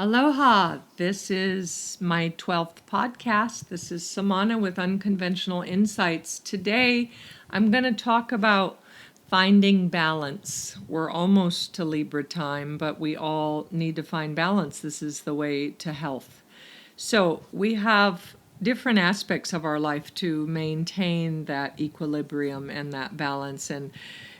Aloha. This is my 12th podcast. This is Samana with Unconventional Insights. Today, I'm going to talk about finding balance. We're almost to Libra time, but we all need to find balance. This is the way to health. So, we have different aspects of our life to maintain that equilibrium and that balance. And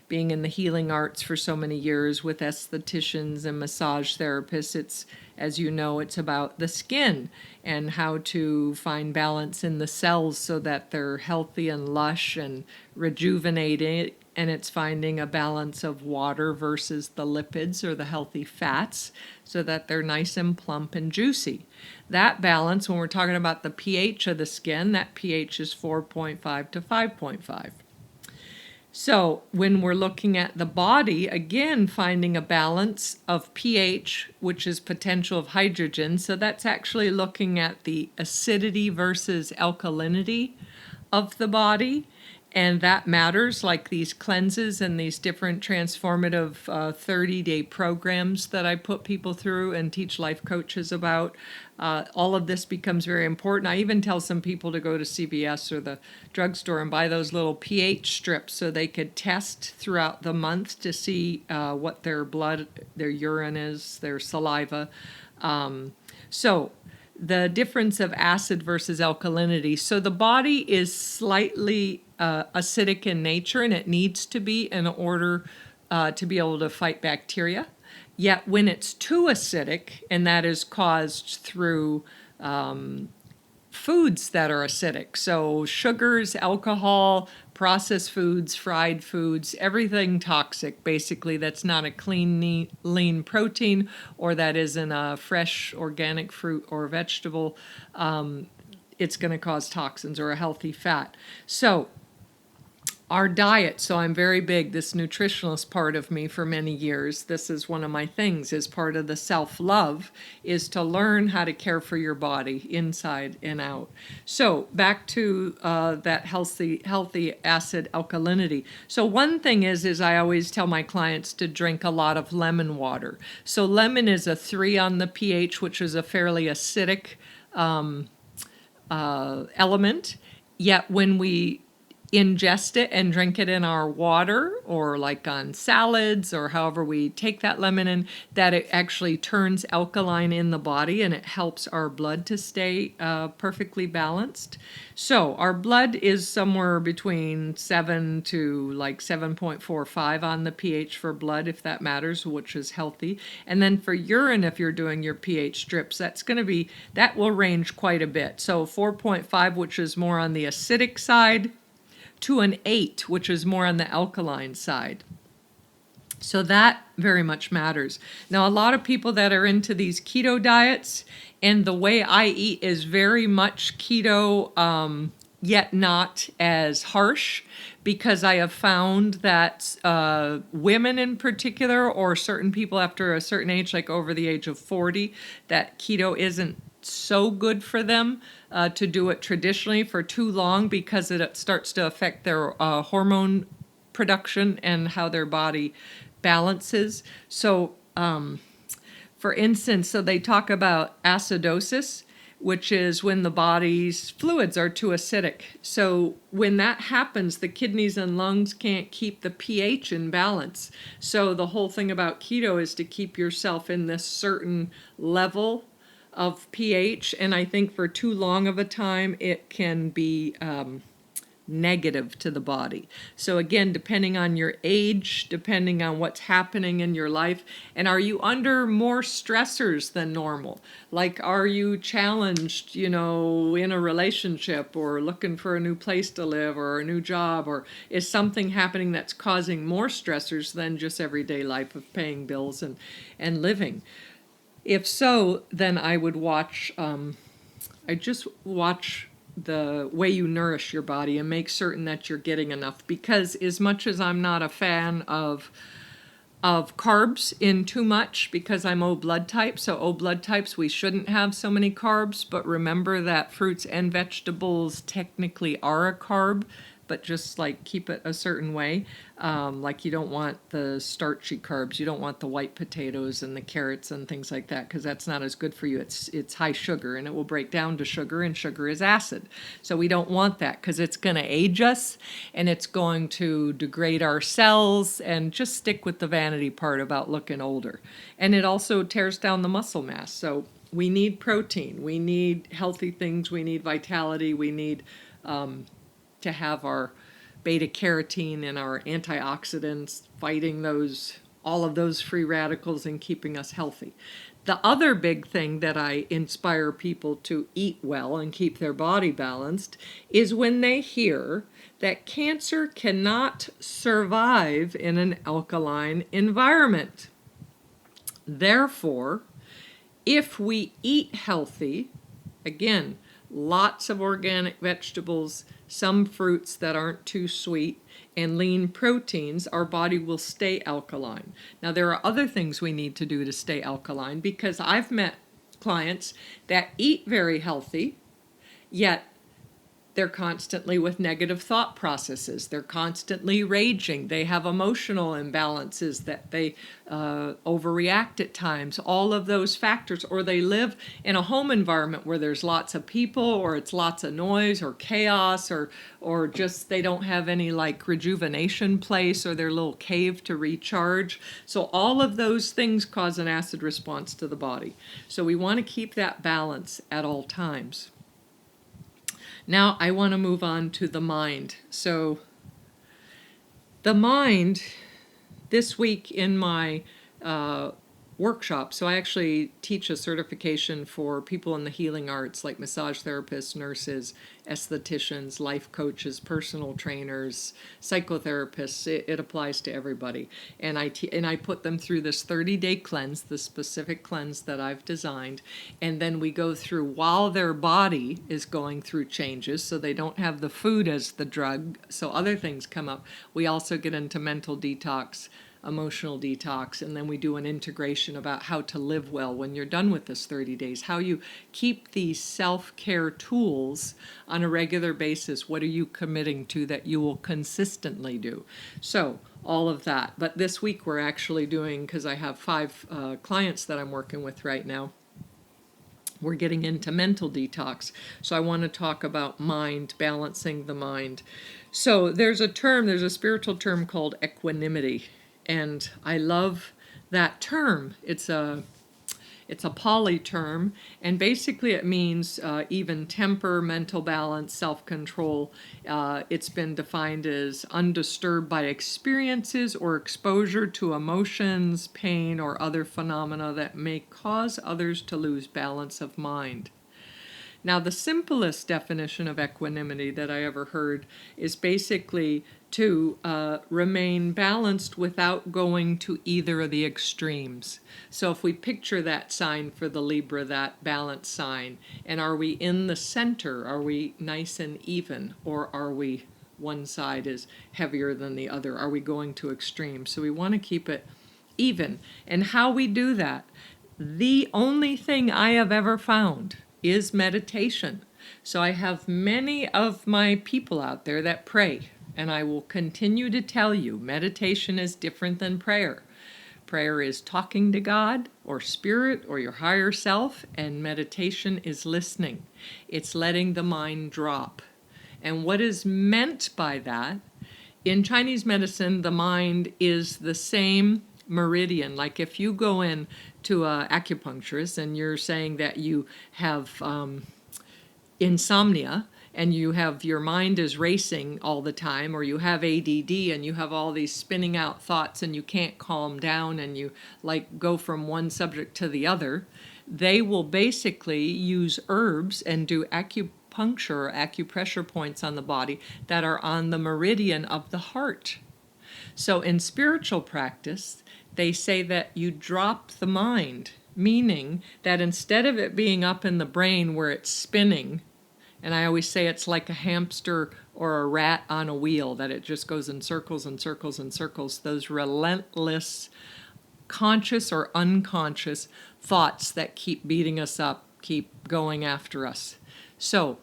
being in the healing arts for so many years with estheticians and massage therapists, it's, as you know, it's about the skin and how to find balance in the cells so that they're healthy and lush and rejuvenated. And it's finding a balance of water versus the lipids or the healthy fats so that they're nice and plump and juicy. That balance, when we're talking about the pH of the skin, that pH is 4.5 to 5.5. So when we're looking at the body, again, finding a balance of pH, which is potential of hydrogen. So that's actually looking at the acidity versus alkalinity of the body. And that matters, like these cleanses and these different transformative 30-day programs that I put people through and teach life coaches about. All of this becomes very important. I even tell some people to go to CVS or the drugstore and buy those little pH strips so they could test throughout the month to see what their blood, their urine is, their saliva. So the difference of acid versus alkalinity. So the body is slightly acidic in nature, and it needs to be in order to be able to fight bacteria. Yet when it's too acidic, and that is caused through foods that are acidic, so sugars, alcohol, processed foods, fried foods, everything toxic, basically, that's not a clean, lean protein or that isn't a fresh organic fruit or vegetable, it's going to cause toxins or a healthy fat. So our diet, so I'm very big, this nutritionalist part of me for many years, this is one of my things, is part of the self-love, is to learn how to care for your body inside and out. So back to that healthy acid alkalinity. So one thing is I always tell my clients to drink a lot of lemon water. So lemon is a 3 on the pH, which is a fairly acidic element. Yet when we ingest it and drink it in our water or like on salads or however we take that lemon in, that it actually turns alkaline in the body and it helps our blood to stay perfectly balanced. So our blood is somewhere between 7 to like 7.45 on the pH for blood, if that matters, which is healthy. And then for urine, if you're doing your pH strips, that will range quite a bit. So 4.5, which is more on the acidic side, to an 8, which is more on the alkaline side. So that very much matters. Now, a lot of people that are into these keto diets, and the way I eat is very much keto, yet not as harsh, because I have found that women in particular, or certain people after a certain age, like over the age of 40, that keto isn't so good for them to do it traditionally for too long, because it starts to affect their hormone production and how their body balances. So, for instance, so they talk about acidosis, which is when the body's fluids are too acidic. So when that happens, the kidneys and lungs can't keep the pH in balance. So the whole thing about keto is to keep yourself in this certain level of pH, and I think for too long of a time it can be negative to the body. So again, depending on your age, depending on what's happening in your life, and are you under more stressors than normal? Like, are you challenged, in a relationship or looking for a new place to live or a new job, or is something happening that's causing more stressors than just everyday life of paying bills and living? If so, then I would watch the way you nourish your body and make certain that you're getting enough, because as much as I'm not a fan of carbs in too much, because I'm O blood type, so O blood types, we shouldn't have so many carbs, but remember that fruits and vegetables technically are a carb. but just like keep it a certain way. Like you don't want the starchy carbs, you don't want the white potatoes and the carrots and things like that, because that's not as good for you. It's high sugar and it will break down to sugar, and sugar is acid. So we don't want that because it's going to age us and it's going to degrade our cells, and just stick with the vanity part about looking older. And it also tears down the muscle mass. So we need protein, we need healthy things, we need vitality, we need to have our beta carotene and our antioxidants fighting all of those free radicals and keeping us healthy. The other big thing that I inspire people to eat well and keep their body balanced is when they hear that cancer cannot survive in an alkaline environment. Therefore, if we eat healthy, again, lots of organic vegetables, some fruits that aren't too sweet, and lean proteins, our body will stay alkaline. Now, there are other things we need to do to stay alkaline, because I've met clients that eat very healthy, yet they're constantly with negative thought processes. They're constantly raging. They have emotional imbalances that they overreact at times. All of those factors. Or they live in a home environment where there's lots of people, or it's lots of noise or chaos, or just they don't have any like rejuvenation place or their little cave to recharge. So all of those things cause an acid response to the body. So we want to keep that balance at all times. Now I want to move on to the mind. So the mind, this week in my workshop, so I actually teach a certification for people in the healing arts like massage therapists, nurses, estheticians, life coaches, personal trainers, psychotherapists. It applies to everybody. And I put them through this 30-day cleanse, the specific cleanse that I've designed. And then we go through while their body is going through changes, so they don't have the food as the drug, so other things come up. We also get into mental detox, emotional detox, and then we do an integration about how to live well when you're done with this 30 days, how you keep these self-care tools on a regular basis. What are you committing to that you will consistently do? So all of that. But this week we're actually doing, because I have 5 clients that I'm working with right now, we're getting into mental detox. So I want to talk about mind, balancing the mind. So there's a spiritual term called equanimity. And I love that term. It's a Pali term, and basically it means even temper, mental balance, self-control. It's been defined as undisturbed by experiences or exposure to emotions, pain, or other phenomena that may cause others to lose balance of mind. Now, the simplest definition of equanimity that I ever heard is basically to remain balanced without going to either of the extremes. So if we picture that sign for the Libra, that balance sign, and are we in the center? Are we nice and even? Or are we one side is heavier than the other? Are we going to extremes? So we want to keep it even. And how we do that, the only thing I have ever found is meditation. So I have many of my people out there that pray, and I will continue to tell you, meditation is different than prayer. Prayer is talking to God or spirit or your higher self, and meditation is listening. It's letting the mind drop. And what is meant by that, in Chinese medicine, the mind is the same meridian. Like if you go in to an acupuncturist and you're saying that you have insomnia and your mind is racing all the time, or you have ADD and you have all these spinning out thoughts and you can't calm down and you like go from one subject to the other, they will basically use herbs and do acupuncture or acupressure points on the body that are on the meridian of the heart. So in spiritual practice, they say that you drop the mind, meaning that instead of it being up in the brain where it's spinning, and I always say it's like a hamster or a rat on a wheel, that it just goes in circles and circles and circles, those relentless conscious or unconscious thoughts that keep beating us up, keep going after us. So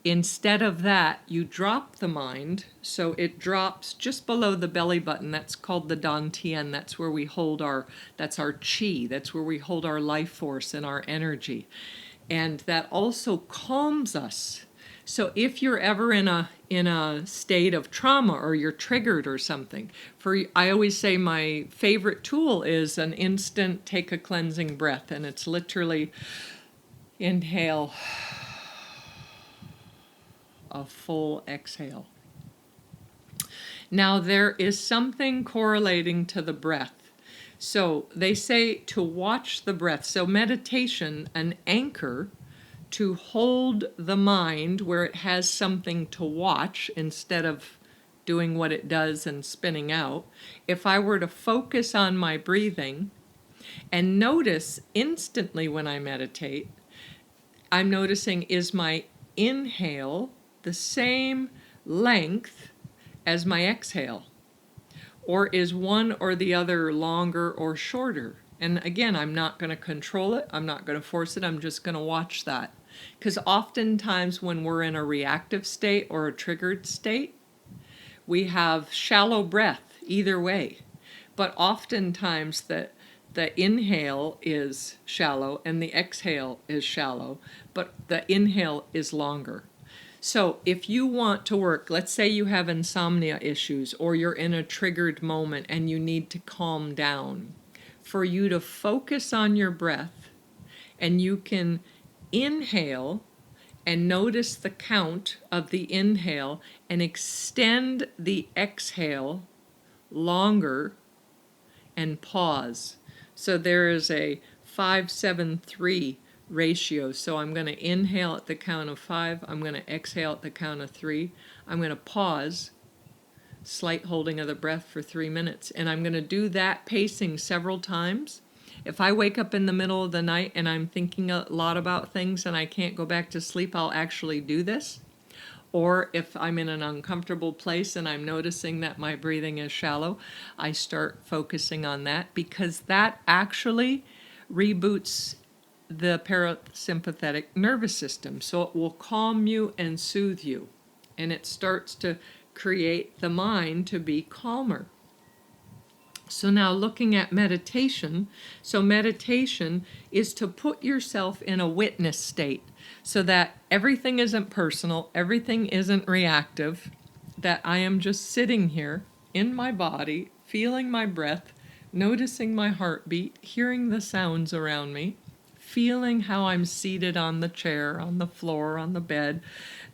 instead of that, you drop the mind, so it drops just below the belly button. That's called the dantian. That's where we hold that's our chi. That's where we hold our life force and our energy. And that also calms us. So if you're ever in a state of trauma or you're triggered or something, I always say my favorite tool is an instant take a cleansing breath, and it's literally inhale, a full exhale. Now there is something correlating to the breath. So they say to watch the breath. So meditation, an anchor to hold the mind where it has something to watch instead of doing what it does and spinning out. If I were to focus on my breathing and notice instantly when I meditate, I'm noticing, is my inhale the same length as my exhale? Or is one or the other longer or shorter? And again, I'm not going to control it. I'm not going to force it. I'm just going to watch that. Because oftentimes when we're in a reactive state or a triggered state, we have shallow breath either way. But oftentimes the inhale is shallow and the exhale is shallow, but the inhale is longer. So if you want to work, let's say you have insomnia issues or you're in a triggered moment and you need to calm down, for you to focus on your breath, and you can inhale and notice the count of the inhale and extend the exhale longer and pause. So there is a 5-7-3 ratio. So I'm going to inhale at the count of 5. I'm going to exhale at the count of 3. I'm going to pause, slight holding of the breath for 3 minutes. And I'm going to do that pacing several times. If I wake up in the middle of the night and I'm thinking a lot about things and I can't go back to sleep, I'll actually do this. Or if I'm in an uncomfortable place and I'm noticing that my breathing is shallow, I start focusing on that, because that actually reboots the parasympathetic nervous system. So it will calm you and soothe you. And it starts to create the mind to be calmer. So now looking at meditation, so meditation is to put yourself in a witness state so that everything isn't personal, everything isn't reactive, that I am just sitting here in my body, feeling my breath, noticing my heartbeat, hearing the sounds around me, feeling how I'm seated on the chair, on the floor, on the bed,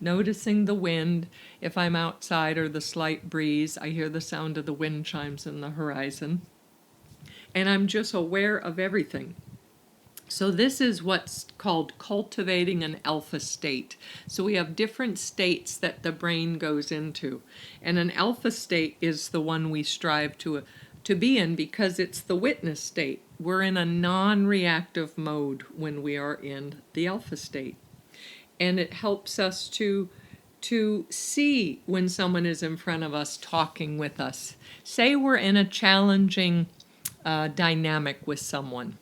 noticing the wind. If I'm outside or the slight breeze, I hear the sound of the wind chimes in the horizon. And I'm just aware of everything. So this is what's called cultivating an alpha state. So we have different states that the brain goes into. And an alpha state is the one we strive to be in, because it's the witness state. We're in a non-reactive mode when we are in the alpha state. And it helps us to see when someone is in front of us talking with us. Say we're in a challenging dynamic with someone.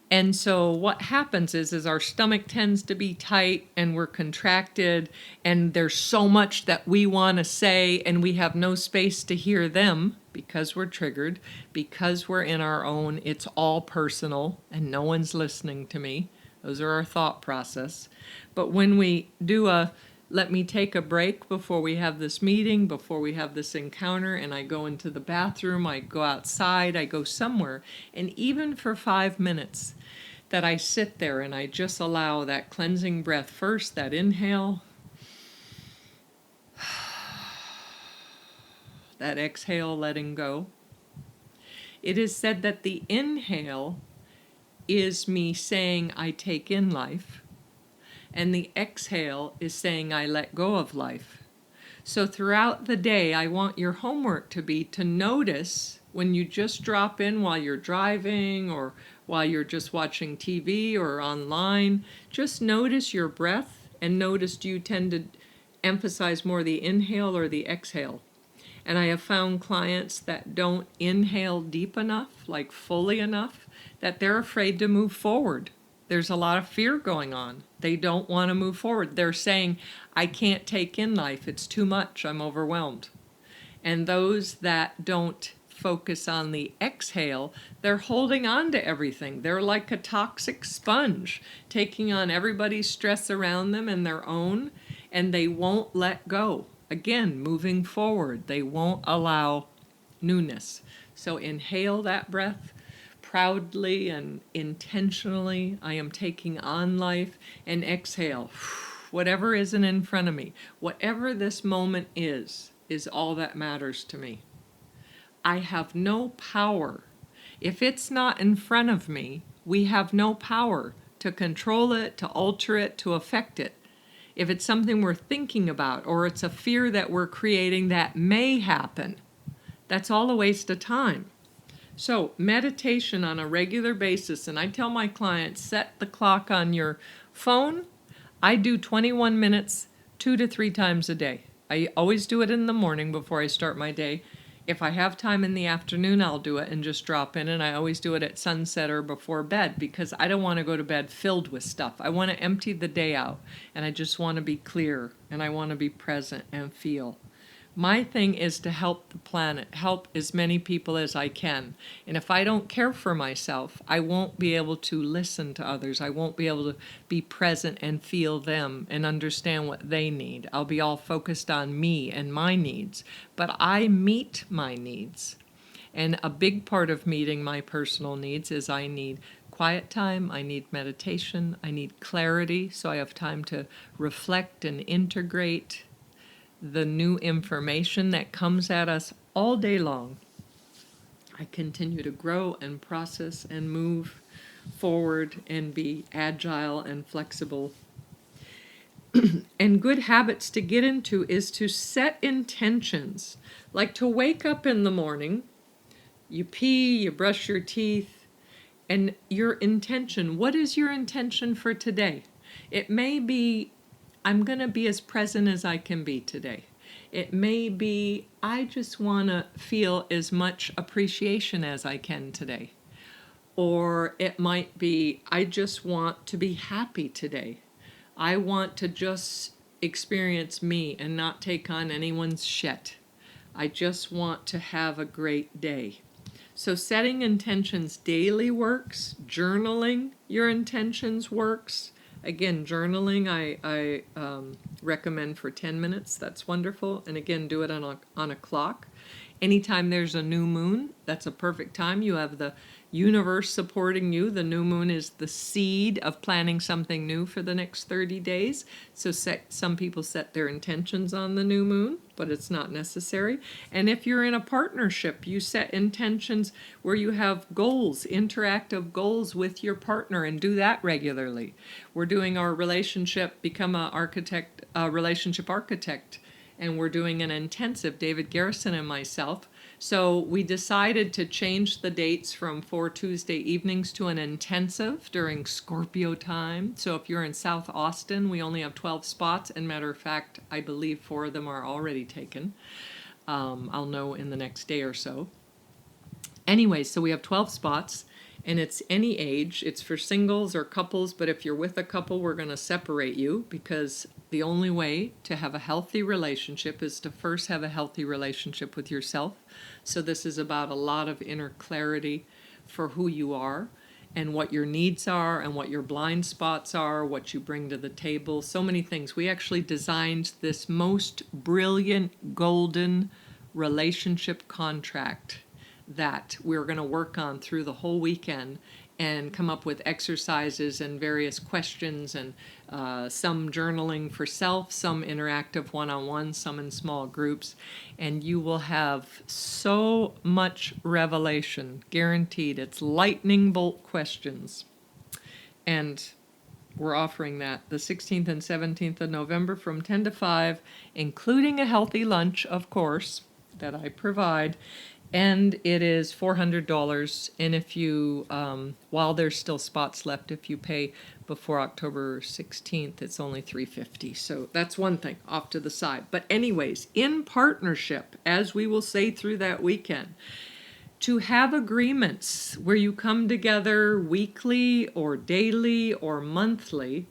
And so what happens is our stomach tends to be tight and we're contracted, and there's so much that we want to say and we have no space to hear them because we're triggered, because we're in our own, it's all personal and no one's listening to me. Those are our thought process. But when we do let me take a break before we have this meeting, before we have this encounter, and I go into the bathroom, I go outside, I go somewhere, and even for 5 minutes that I sit there and I just allow that cleansing breath first, that inhale, that exhale, letting go. It is said that the inhale is me saying I take in life, and the exhale is saying I let go of life. So throughout the day, I want your homework to be to notice when you just drop in while you're driving or while you're just watching TV or online. Just notice your breath and notice, do you tend to emphasize more the inhale or the exhale? And I have found clients that don't inhale deep enough, like fully enough, that they're afraid to move forward. There's a lot of fear going on. They don't want to move forward. They're saying, I can't take in life. It's too much. I'm overwhelmed. And those that don't focus on the exhale, they're holding on to everything. They're like a toxic sponge, taking on everybody's stress around them and their own, and they won't let go. Again, moving forward, they won't allow newness. So inhale that breath proudly and intentionally. I am taking on life, and exhale. Whatever isn't in front of me, whatever this moment is all that matters to me. I have no power. If it's not in front of me, we have no power to control it, to alter it, to affect it. If it's something we're thinking about, or it's a fear that we're creating that may happen, that's all a waste of time. So meditation on a regular basis, and I tell my clients, set the clock on your phone. I do 21 minutes 2 to 3 times a day. I always do it in the morning before I start my day. If I have time in the afternoon, I'll do it and just drop in, and I always do it at sunset or before bed because I don't want to go to bed filled with stuff. I want to empty the day out, and I just want to be clear, and I want to be present and feel. My thing is to help the planet, help as many people as I can. And if I don't care for myself, I won't be able to listen to others. I won't be able to be present and feel them and understand what they need. I'll be all focused on me and my needs. But I meet my needs. And a big part of meeting my personal needs is I need quiet time, I need meditation, I need clarity so I have time to reflect and integrate the new information that comes at us all day long. I continue to grow and process and move forward and be agile and flexible. And good habits to get into is to set intentions, like to wake up in the morning, you pee, you brush your teeth, and your intention. What is your intention for today? It may be, I'm going to be as present as I can be today. It may be, I just want to feel as much appreciation as I can today. Or it might be, I just want to be happy today. I want to just experience me and not take on anyone's shit. I just want to have a great day. So setting intentions daily works. Journaling your intentions works. Again, journaling I recommend for 10 minutes. That's wonderful. And again, do it on a clock. Anytime there's a new moon, that's a perfect time. You have the universe supporting you. The new moon is the seed of planning something new for the next 30 days. So some people set their intentions on the new moon, but it's not necessary. And if you're in a partnership, you set intentions where you have goals, interactive goals with your partner, and do that regularly. We're doing our relationship, become a relationship architect, and we're doing an intensive, David Garrison and myself. So we decided to change the dates from 4 Tuesday evenings to an intensive during Scorpio time. So if you're in South Austin, we only have 12 spots. And matter of fact, I believe 4 of them are already taken. I'll know in the next day or so. Anyway, so we have 12 spots. And it's any age. It's for singles or couples, but if you're with a couple, we're going to separate you because the only way to have a healthy relationship is to first have a healthy relationship with yourself. So this is about a lot of inner clarity for who you are and what your needs are and what your blind spots are, what you bring to the table, so many things. We actually designed this most brilliant golden relationship contract that we're going to work on through the whole weekend and come up with exercises and various questions and some journaling for self, some interactive one-on-one, some in small groups. And you will have so much revelation, guaranteed. It's lightning bolt questions. And we're offering that the 16th and 17th of November from 10 to 5, including a healthy lunch, of course, that I provide. And it is $400, and if you, while there's still spots left, if you pay before October 16th, it's only $350. So that's one thing off to the side. But anyways, in partnership, as we will say through that weekend, to have agreements where you come together weekly or daily or monthly.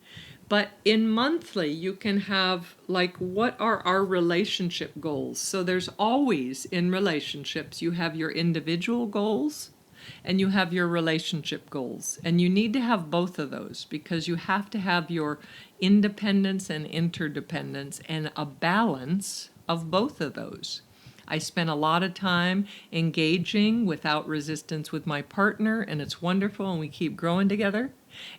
But in monthly, you can have, like, what are our relationship goals? So there's always, in relationships, you have your individual goals and you have your relationship goals. And you need to have both of those because you have to have your independence and interdependence and a balance of both of those. I spent a lot of time engaging without resistance with my partner, and it's wonderful, and we keep growing together.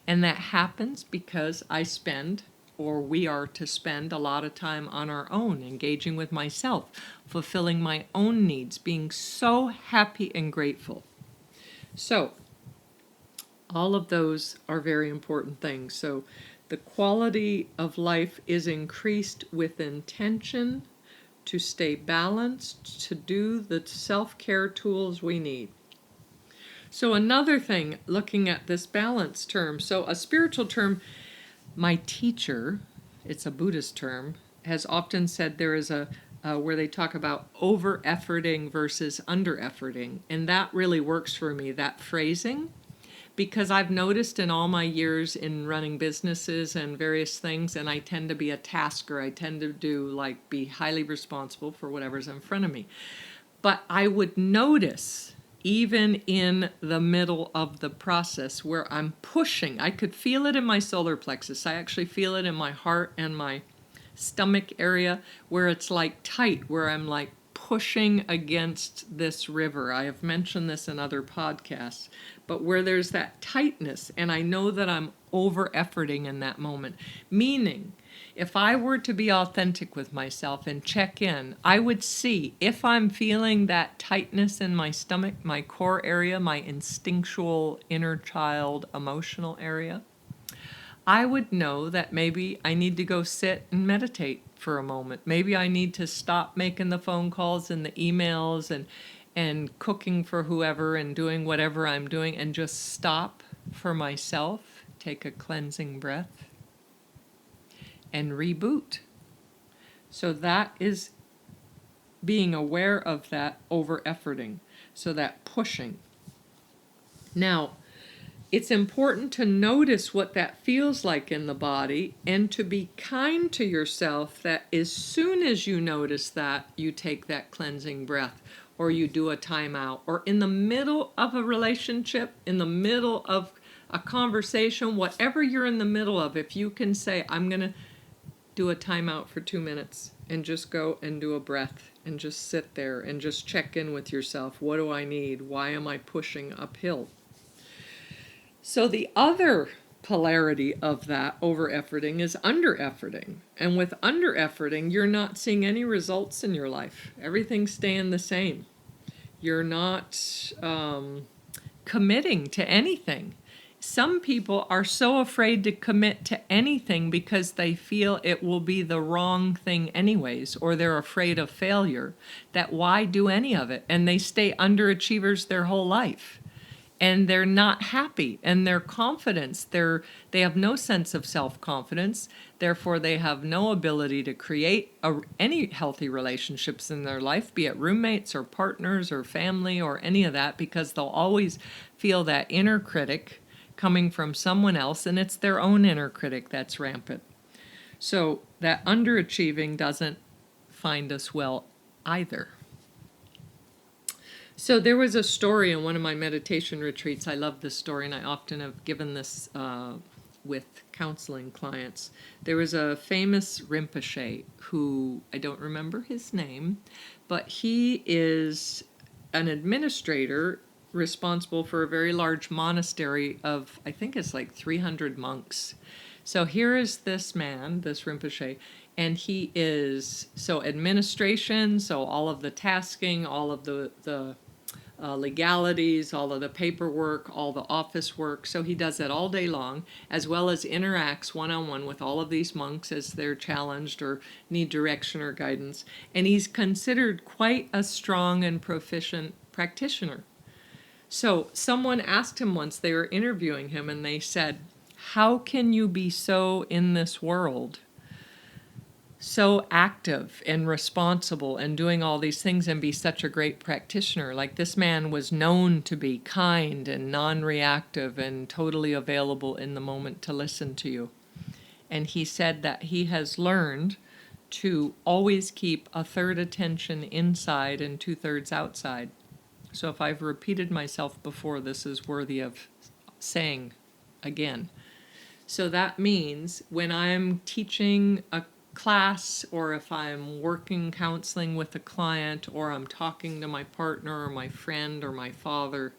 And that happens because I spend, or we are to spend, a lot of time on our own, engaging with myself, fulfilling my own needs, being so happy and grateful. So, all of those are very important things. So, the quality of life is increased with intention to stay balanced, to do the self-care tools we need. So another thing, looking at this balance term, so a spiritual term, my teacher, it's a Buddhist term, has often said there is a where they talk about over-efforting versus under-efforting, and that really works for me, that phrasing, because I've noticed in all my years in running businesses and various things, and I tend to be a tasker. I tend to be highly responsible for whatever's in front of me. But I would notice, even in the middle of the process where I'm pushing, I could feel it in my solar plexus. I actually feel it in my heart and my stomach area where it's like tight, where I'm like pushing against this river. I have mentioned this in other podcasts, but where there's that tightness, and I know that I'm over-efforting in that moment. Meaning, if I were to be authentic with myself and check in, I would see if I'm feeling that tightness in my stomach, my core area, my instinctual inner child emotional area, I would know that maybe I need to go sit and meditate for a moment. Maybe I need to stop making the phone calls and the emails and cooking for whoever and doing whatever I'm doing and just stop for myself, take a cleansing breath, and reboot. So that is being aware of that over-efforting, so that pushing. Now, it's important to notice what that feels like in the body and to be kind to yourself that as soon as you notice that, you take that cleansing breath or you do a timeout, or in the middle of a relationship, in the middle of a conversation, whatever you're in the middle of, if you can say, I'm going to do a timeout for 2 minutes and just go and do a breath and just sit there and just check in with yourself. What do I need? Why am I pushing uphill? So the other polarity of that over-efforting is under-efforting. And with under-efforting, you're not seeing any results in your life. Everything's staying the same. You're not committing to anything. Some people are so afraid to commit to anything because they feel it will be the wrong thing anyways, or they're afraid of failure, that why do any of it? And they stay underachievers their whole life. And they're not happy, and their confidence, they have no sense of self-confidence, therefore they have no ability to create any healthy relationships in their life, be it roommates or partners or family or any of that, because they'll always feel that inner critic coming from someone else, and it's their own inner critic that's rampant. So that underachieving doesn't find us well either. So there was a story in one of my meditation retreats. I love this story, and I often have given this with counseling clients. There was a famous Rinpoche who, I don't remember his name, but he is an administrator responsible for a very large monastery of, I think it's like 300 monks. So here is this man, this Rinpoche, and he is, so administration, so all of the tasking, all of the legalities, all of the paperwork, all the office work. So he does that all day long, as well as interacts one-on-one with all of these monks as they're challenged or need direction or guidance. And he's considered quite a strong and proficient practitioner. So someone asked him once, they were interviewing him, and they said, how can you be so in this world so active and responsible and doing all these things and be such a great practitioner. Like this man was known to be kind and non-reactive and totally available in the moment to listen to you. And he said that he has learned to always keep a third attention inside and 2/3 outside. So if I've repeated myself before, this is worthy of saying again. So that means when I'm teaching a class, or if I'm working counseling with a client, or I'm talking to my partner or my friend or my father,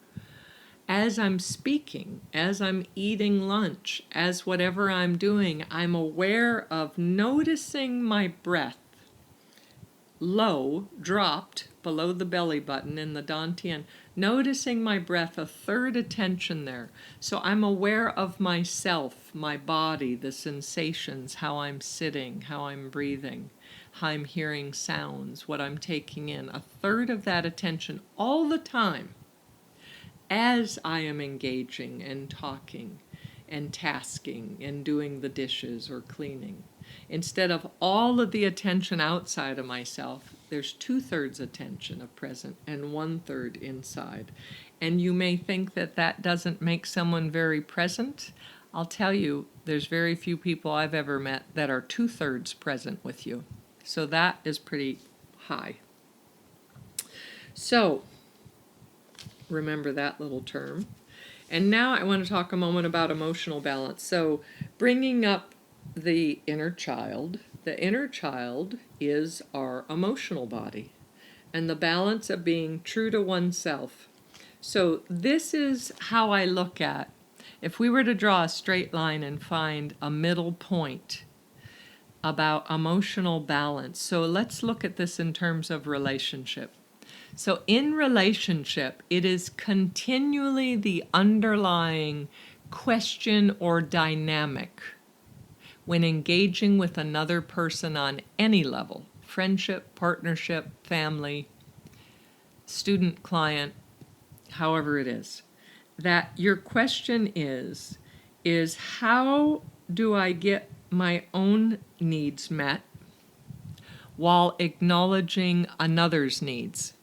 as I'm speaking, as I'm eating lunch, as whatever I'm doing, I'm aware of noticing my breath low, dropped below the belly button in the dantian, noticing my breath, a third attention there. So I'm aware of myself, my body, the sensations, how I'm sitting, how I'm breathing, how I'm hearing sounds, what I'm taking in, a third of that attention all the time as I am engaging and talking and tasking and doing the dishes or cleaning. Instead of all of the attention outside of myself, there's 2/3 attention of present and 1/3 inside. And you may think that that doesn't make someone very present. I'll tell you, there's very few people I've ever met that are 2/3 present with you. So that is pretty high. So remember that little term. And now I want to talk a moment about emotional balance. So bringing up the inner child is our emotional body and the balance of being true to oneself. So this is how I look at, if we were to draw a straight line and find a middle point about emotional balance. So let's look at this in terms of relationship. So in relationship, it is continually the underlying question or dynamic when engaging with another person on any level, friendship, partnership, family, student, client, however it is, that your question is how do I get my own needs met while acknowledging another's needs?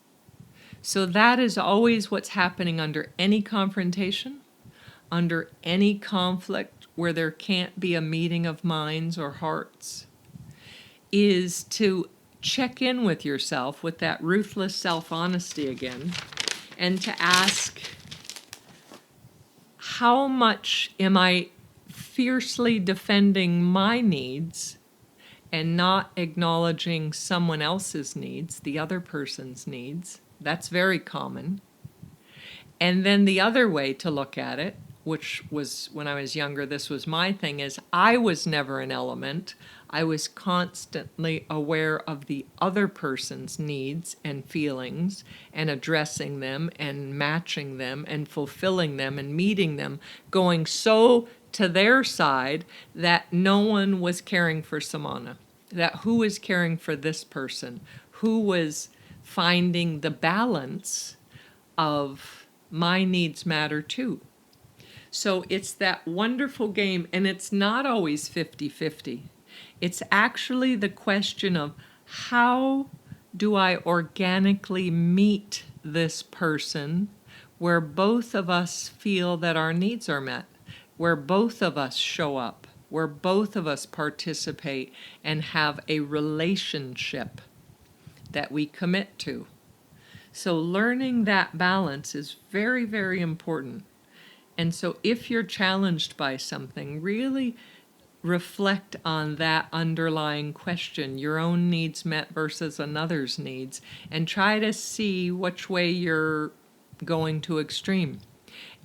So that is always what's happening under any confrontation, under any conflict where there can't be a meeting of minds or hearts, is to check in with yourself with that ruthless self-honesty again, and to ask, how much am I fiercely defending my needs and not acknowledging someone else's needs, the other person's needs? That's very common. And then the other way to look at it, which was when I was younger, this was my thing, is I was never an element. I was constantly aware of the other person's needs and feelings and addressing them and matching them and fulfilling them and meeting them, going so to their side that no one was caring for Samana, that who was caring for this person, who was finding the balance of my needs matter too. So it's that wonderful game, and it's not always 50-50. It's actually the question of, how do I organically meet this person where both of us feel that our needs are met, where both of us show up, where both of us participate and have a relationship that we commit to. So learning that balance is very, very important. And so if you're challenged by something, really reflect on that underlying question, your own needs met versus another's needs, and try to see which way you're going to extreme.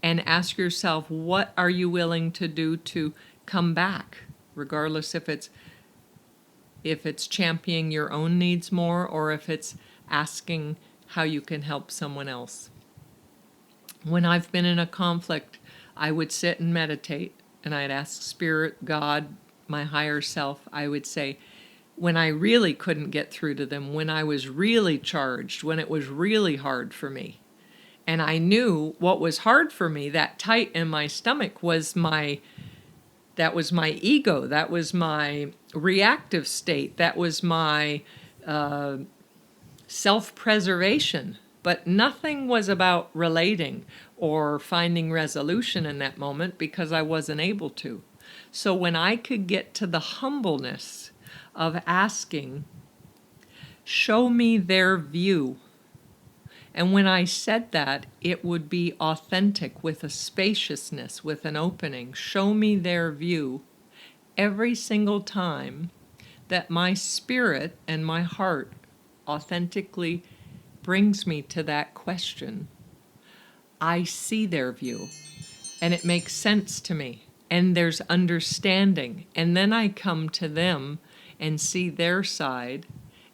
And ask yourself, what are you willing to do to come back, regardless if it's championing your own needs more or if it's asking how you can help someone else. When I've been in a conflict, I would sit and meditate, and I'd ask Spirit, God, my higher self, I would say, when I really couldn't get through to them, when I was really charged, when it was really hard for me. And I knew what was hard for me, that tight in my stomach, was That was my ego. That was my reactive state. That was my self-preservation. But nothing was about relating or finding resolution in that moment because I wasn't able to. So when I could get to the humbleness of asking, show me their view. And when I said that, it would be authentic with a spaciousness, with an opening. Show me their view. Every single time that my spirit and my heart authentically brings me to that question, I see their view and it makes sense to me and there's understanding. And then I come to them and see their side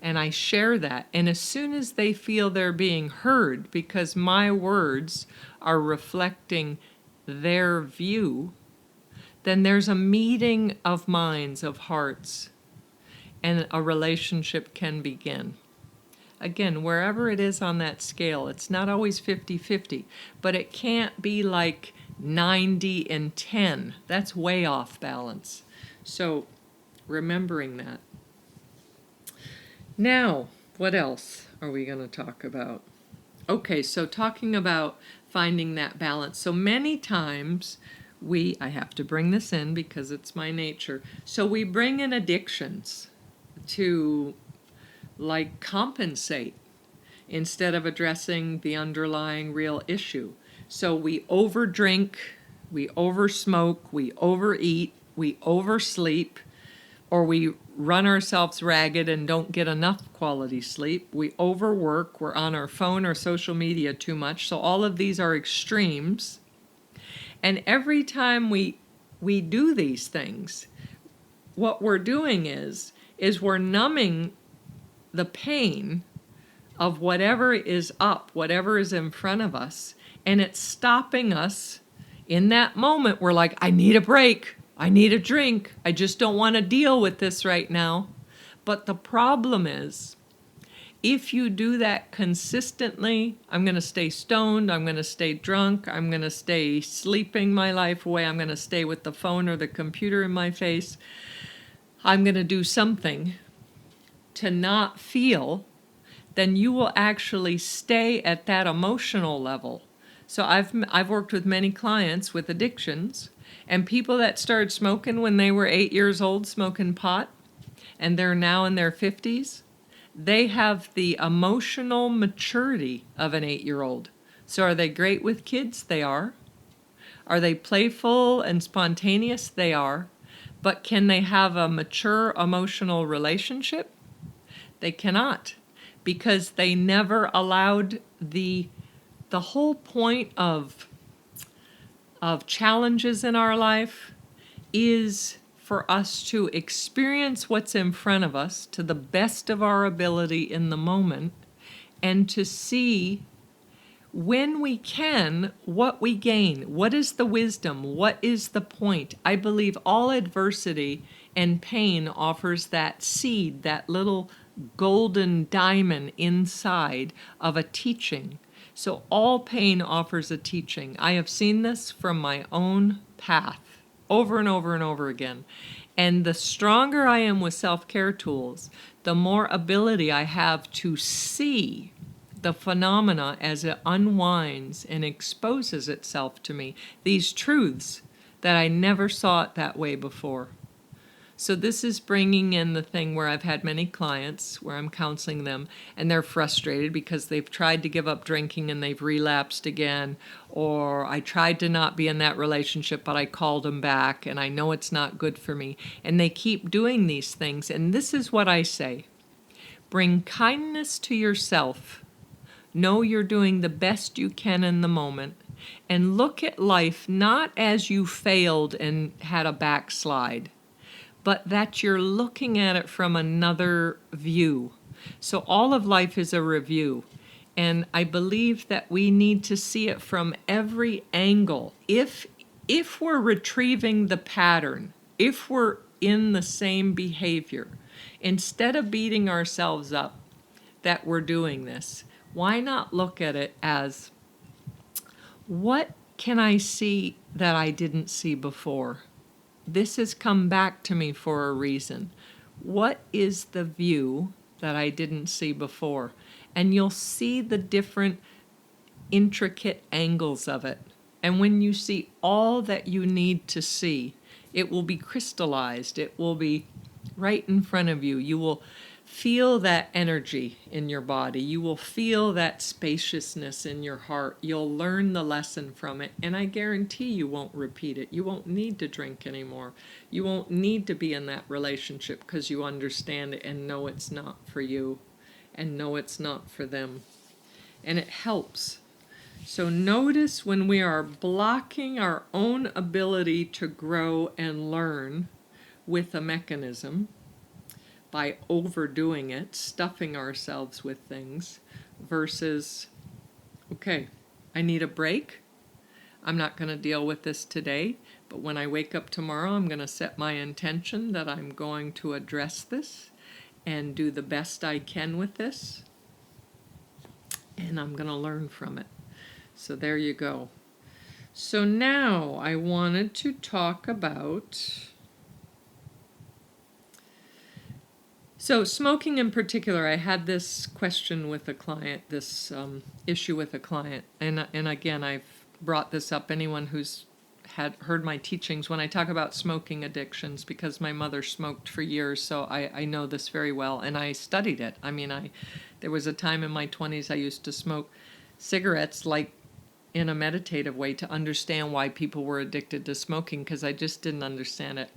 and I share that. And as soon as they feel they're being heard, because my words are reflecting their view, then there's a meeting of minds, of hearts, and a relationship can begin. Again, wherever it is on that scale, it's not always 50-50, but it can't be like 90 and 10. That's way off balance. So remembering that. Now, what else are we going to talk about? Okay, so talking about finding that balance. So many times I have to bring this in because it's my nature. So we bring in addictions to like compensate instead of addressing the underlying real issue. So we overdrink, we oversmoke, we overeat, we oversleep, or we run ourselves ragged and don't get enough quality sleep. We overwork, we're on our phone or social media too much. So all of these are extremes. And every time we do these things, what we're doing is we're numbing the pain of whatever is up, whatever is in front of us, and it's stopping us in that moment. We're like, I need a break. I need a drink. I just don't want to deal with this right now. But the problem is, if you do that consistently, I'm going to stay stoned, I'm going to stay drunk, I'm going to stay sleeping my life away, I'm going to stay with the phone or the computer in my face, I'm going to do something to not feel, then you will actually stay at that emotional level. So I've worked with many clients with addictions, and people that started smoking when they were 8 years old, smoking pot, and they're now in their 50s, they have the emotional maturity of an 8-year-old. So are they great with kids? They are. Are they playful and spontaneous? They are. But can they have a mature emotional relationship? They cannot, because they never allowed the whole point of challenges in our life is for us to experience what's in front of us to the best of our ability in the moment, and to see when we can what we gain. What is the wisdom? What is the point? I believe all adversity and pain offers that seed, that little golden diamond inside of a teaching. So all pain offers a teaching. I have seen this from my own path over and over and over again. And the stronger I am with self-care tools, the more ability I have to see the phenomena as it unwinds and exposes itself to me. These truths that I never saw it that way before. So this is bringing in the thing where I've had many clients where I'm counseling them and they're frustrated because they've tried to give up drinking and they've relapsed again, or I tried to not be in that relationship but I called them back and I know it's not good for me, and they keep doing these things. And this is what I say: bring kindness to yourself. Know you're doing the best you can in the moment, and look at life not as you failed and had a backslide, but that you're looking at it from another view. So all of life is a review. And I believe that we need to see it from every angle. If we're retrieving the pattern, if we're in the same behavior, instead of beating ourselves up that we're doing this, why not look at it as, what can I see that I didn't see before? this has come back to me for a reason. What is the view that I didn't see before? And you'll see the different intricate angles of it. And when you see all that you need to see, it will be crystallized. It will be right in front of you. You will feel that energy in your body. You will feel that spaciousness in your heart. You'll learn the lesson from it. And I guarantee you won't repeat it. You won't need to drink anymore. You won't need to be in that relationship because you understand it and know it's not for you and know it's not for them. And it helps. So notice when we are blocking our own ability to grow and learn with a mechanism by overdoing it, stuffing ourselves with things, versus, okay, I need a break. I'm not going to deal with this today, but when I wake up tomorrow, I'm going to set my intention that I'm going to address this and do the best I can with this, and I'm going to learn from it. So there you go. So now I wanted to talk about, so smoking in particular. I had this question with a client, this issue with a client, and again, I've brought this up. Anyone who's had heard my teachings when I talk about smoking addictions, because my mother smoked for years, so I know this very well, and I studied it. I mean, there was a time in my 20s I used to smoke cigarettes like in a meditative way to understand why people were addicted to smoking, because I just didn't understand it.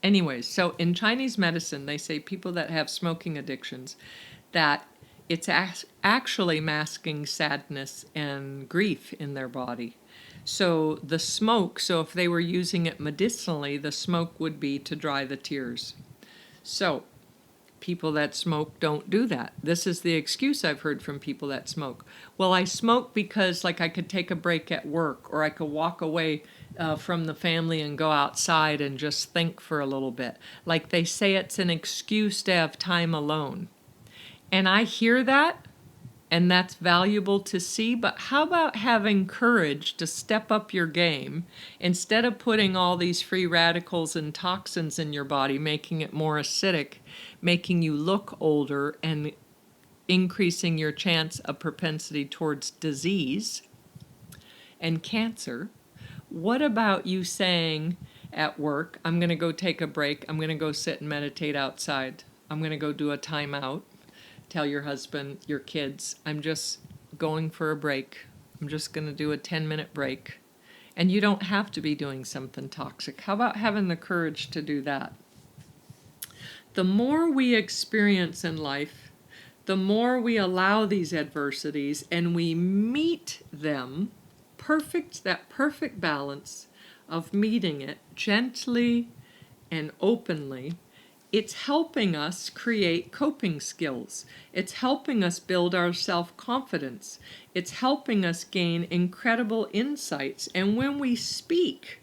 Anyways, so in Chinese medicine, they say people that have smoking addictions, that it's actually masking sadness and grief in their body. So the smoke, so if they were using it medicinally, the smoke would be to dry the tears. So people that smoke don't do that. This is the excuse I've heard from people that smoke. Well, I smoke because like I could take a break at work, or I could walk away from the family and go outside and just think for a little bit. Like they say it's an excuse to have time alone. And I hear that, and that's valuable to see, but how about having courage to step up your game instead of putting all these free radicals and toxins in your body, making it more acidic, making you look older and increasing your chance of propensity towards disease and cancer? What about you saying at work, I'm going to go take a break, I'm going to go sit and meditate outside, I'm going to go do a timeout? Tell your husband, your kids, I'm just going for a break. I'm just going to do a 10-minute break. And you don't have to be doing something toxic. How about having the courage to do that? The more we experience in life, the more we allow these adversities and we meet them, that perfect balance of meeting it gently and openly. It's helping us create coping skills. It's helping us build our self-confidence. It's helping us gain incredible insights. And when we speak,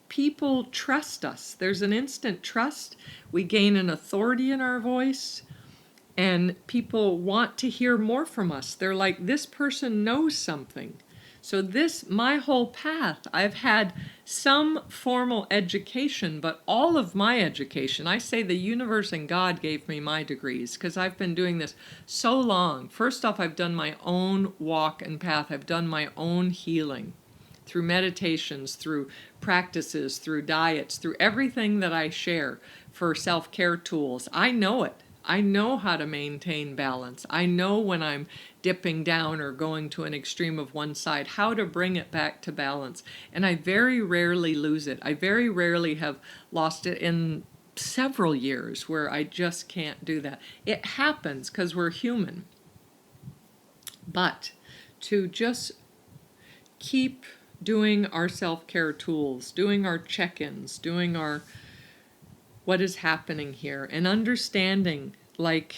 people trust us. There's an instant trust. We gain an authority in our voice, and people want to hear more from us. They're like, this person knows something. So my whole path, I've had some formal education, but all of my education, I say the universe and God gave me my degrees because I've been doing this so long. First off, I've done my own walk and path. I've done my own healing through meditations, through practices, through diets, through everything that I share for self-care tools. I know it. I know how to maintain balance. I know when I'm dipping down or going to an extreme of one side, how to bring it back to balance. And I very rarely lose it. I very rarely have lost it in several years where I just can't do that. It happens because we're human. But to just keep doing our self-care tools, doing our check-ins, doing our what is happening here, and understanding, like,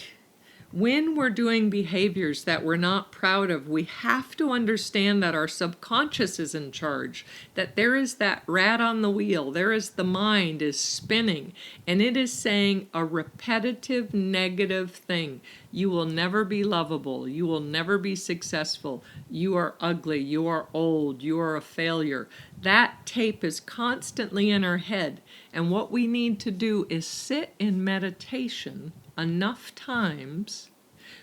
when we're doing behaviors that we're not proud of, we have to understand that our subconscious is in charge, that there is that rat on the wheel, the mind is spinning, and it is saying a repetitive negative thing. You will never be lovable. You will never be successful. You are ugly. You are old. You are a failure. That tape is constantly in our head. And what we need to do is sit in meditation enough times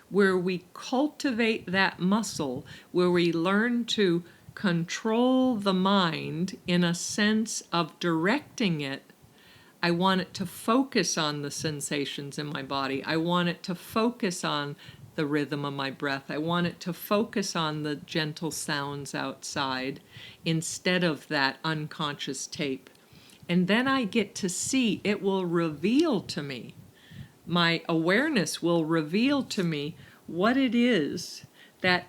where we cultivate that muscle, where we learn to control the mind in a sense of directing it. I want it to focus on the sensations in my body. I want it to focus on the rhythm of my breath. I want it to focus on the gentle sounds outside instead of that unconscious tape. And then I get to see, it will reveal to me, my awareness will reveal to me what it is that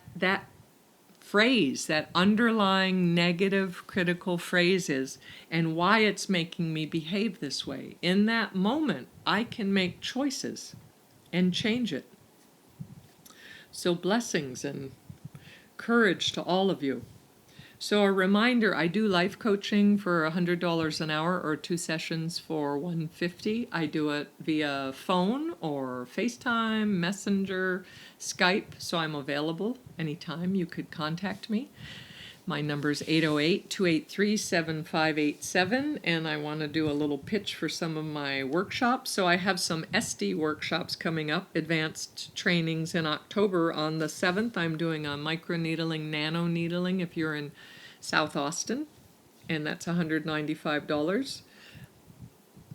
phrase, that underlying negative critical phrase is, and why it's making me behave this way. In that moment, I can make choices and change it. So blessings and courage to all of you. So a reminder, I do life coaching for $100 an hour or 2 sessions for $150. I do it via phone or FaceTime, Messenger, Skype, so I'm available anytime. You could contact me. My number is 808-283-7587, and I want to do a little pitch for some of my workshops. So I have some SD workshops coming up, advanced trainings in October. On the 7th, I'm doing a microneedling, nano needling if you're in South Austin, and that's $195.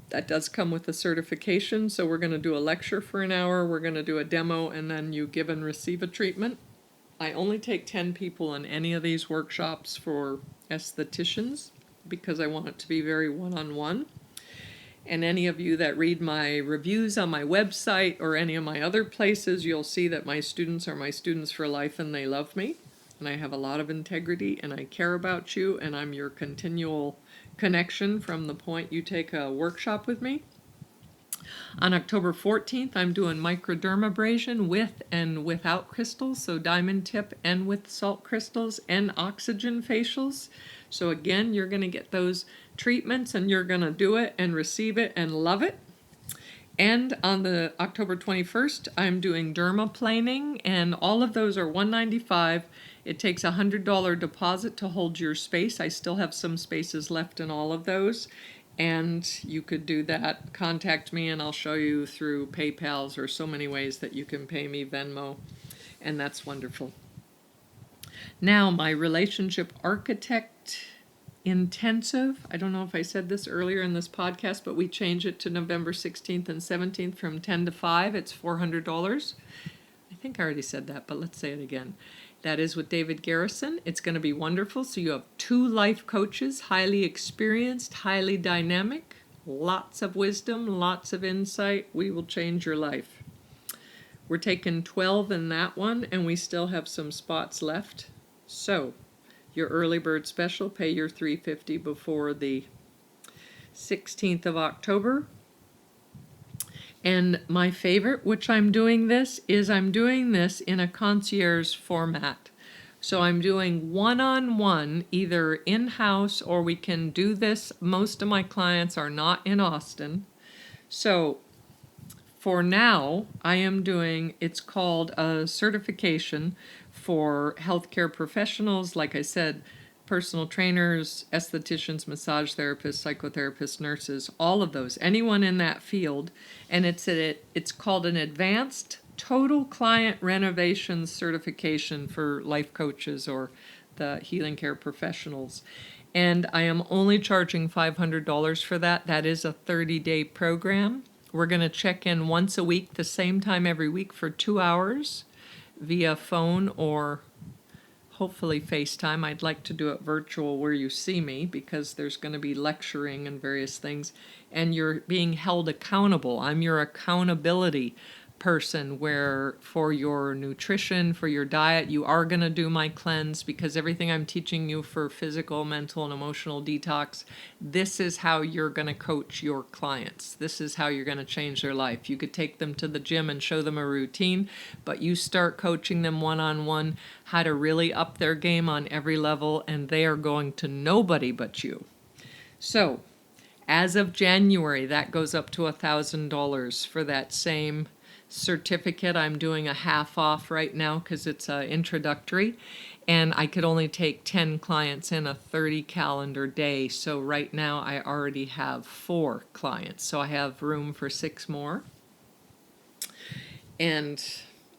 That does come with a certification, so we're going to do a lecture for an hour, we're going to do a demo, and then you give and receive a treatment. I only take 10 people in any of these workshops for estheticians because I want it to be very one-on-one. And any of you that read my reviews on my website or any of my other places, you'll see that my students are my students for life and they love me. And I have a lot of integrity and I care about you, and I'm your continual connection from the point you take a workshop with me. On October 14th, I'm doing microdermabrasion with and without crystals, so diamond tip and with salt crystals, and oxygen facials. So again, you're going to get those treatments and you're going to do it and receive it and love it. And on the October 21st, I'm doing dermaplaning, and all of those are $195. It takes a $100 deposit to hold your space. I still have some spaces left in all of those. And you could do that. Contact me and I'll show you through PayPal's or so many ways that you can pay me, Venmo, and that's wonderful. Now, my relationship architect intensive, I don't know if I said this earlier in this podcast, but we change it to November 16th and 17th from 10 to 5. It's $400. I think I already said that, but let's say it again. That is with David Garrison. It's going to be wonderful. So you have 2 life coaches, highly experienced, highly dynamic, lots of wisdom, lots of insight. We will change your life. We're taking 12 in that one, and we still have some spots left. So your early bird special, pay your $350 before the 16th of October. And my favorite, which I'm doing this in a concierge format. So I'm doing one-on-one, either in-house or we can do this. Most of my clients are not in Austin. So for now, I am doing, it's called a certification for healthcare professionals. Like I said, personal trainers, estheticians, massage therapists, psychotherapists, nurses, all of those, anyone in that field. And it's called an advanced total client renovation certification for life coaches or the healing care professionals. And I am only charging $500 for that. That is a 30-day program. We're going to check in once a week, the same time every week for 2 hours via phone or hopefully FaceTime. I'd like to do it virtual where you see me because there's going to be lecturing and various things. And you're being held accountable. I'm your accountability person where for your nutrition, for your diet, you are going to do my cleanse because everything I'm teaching you for physical, mental, and emotional detox, this is how you're going to coach your clients. This is how you're going to change their life. You could take them to the gym and show them a routine, but you start coaching them one-on-one how to really up their game on every level, and they are going to nobody but you. So, as of January, that goes up to $1,000 for that same certificate. I'm doing a half off right now because it's introductory, and I could only take 10 clients in a 30 calendar day. So right now I already have 4 clients, so I have room for 6 more, and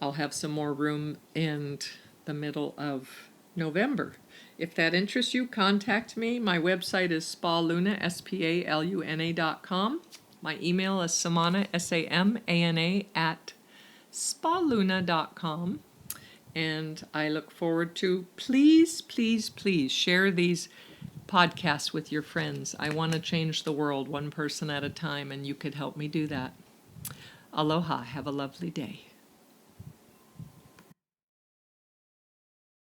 I'll have some more room in the middle of November. If that interests you, contact me. My website is spaluna, spaluna.com. My email is samana, samana, at spaluna.com. And I look forward to, please, please, please share these podcasts with your friends. I want to change the world one person at a time, and you could help me do that. Aloha. Have a lovely day.